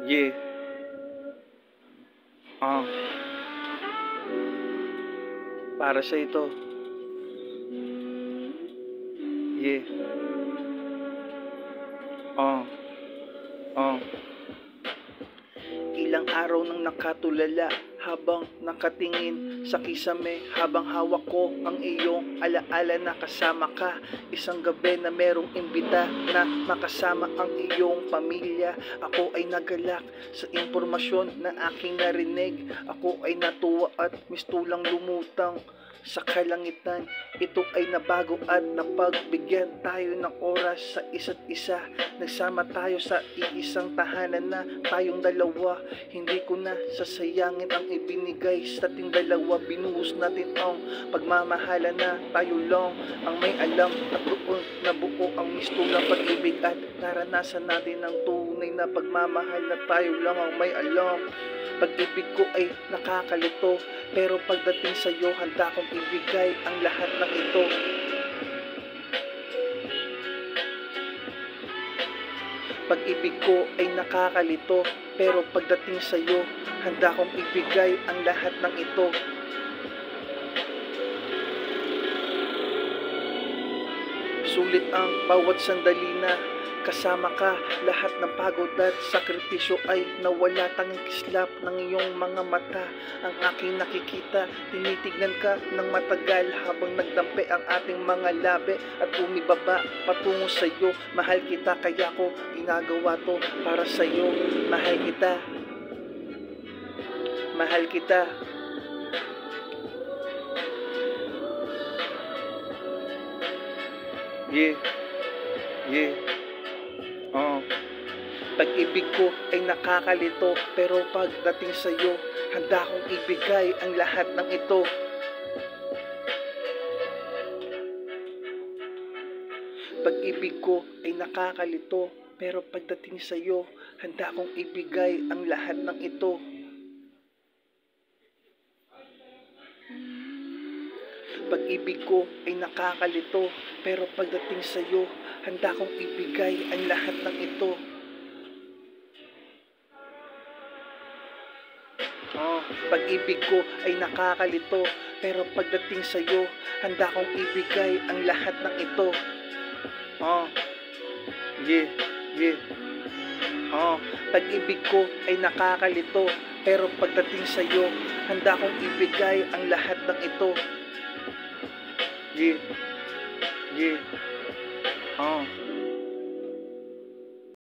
Yeah. Ah, para sa ito. Yeah. Ah, ah. Ilang araw nang nakatulala habang nakatingin sa kisame, habang hawak ko ang iyong alaala na kasama ka. Isang gabi na merong imbita na makasama ang iyong pamilya. Ako ay nagalak sa impormasyon na aking narinig. Ako ay natuwa at mistulang lumutang sa kalangitan. Ito ay nabago at napagbigyan tayo ng oras sa isa't isa. Nagsama tayo sa iisang tahanan na tayong dalawa. Hindi ko na sasayangin ang ibinigay sa ating dalawa. Binuhos natin ang pagmamahala na tayo lang ang may alam. At doon nabuo ang mistulang pag-ibig at naranasan natin ang tunay na pagmamahal na tayo lang ang may alam. Pag-ibig ko ay nakakalito, pero pagdating sa iyo, handa kong ibigay ang lahat ng ito. Pag-ibig ko ay nakakalito, pero pagdating sa iyo, handa kong ibigay ang lahat ng ito. Sulit ang bawat sandali na kasama ka. Lahat ng pagod at sakripisyo ay nawala. Tanging kislap ng iyong mga mata ang aking nakikita. Tinitignan ka ng matagal habang nagdampi ang ating mga labi at umibaba patungo sa iyo. Mahal kita, kaya ko ginagawa to para sa iyo. Mahal kita, mahal kita. Yeah, yeah. Pag-ibig ko ay nakakalito, pero pagdating sa iyo, handa kong ibigay ang lahat ng ito. Pag-ibig ko ay nakakalito, pero pagdating sa iyo, handa kong ibigay ang lahat ng ito. Pag-ibig ko ay nakakalito, pero pagdating sa iyo, handa kong ibigay ang lahat ng ito. Pag-ibig ko ay nakakalito, pero pagdating sa iyo, handa kong ibigay ang lahat ng ito. Yeah, yeah. Pag-ibig ko ay nakakalito, pero pagdating sa iyo, handa kong ibigay ang lahat ng ito. Yeah, yeah.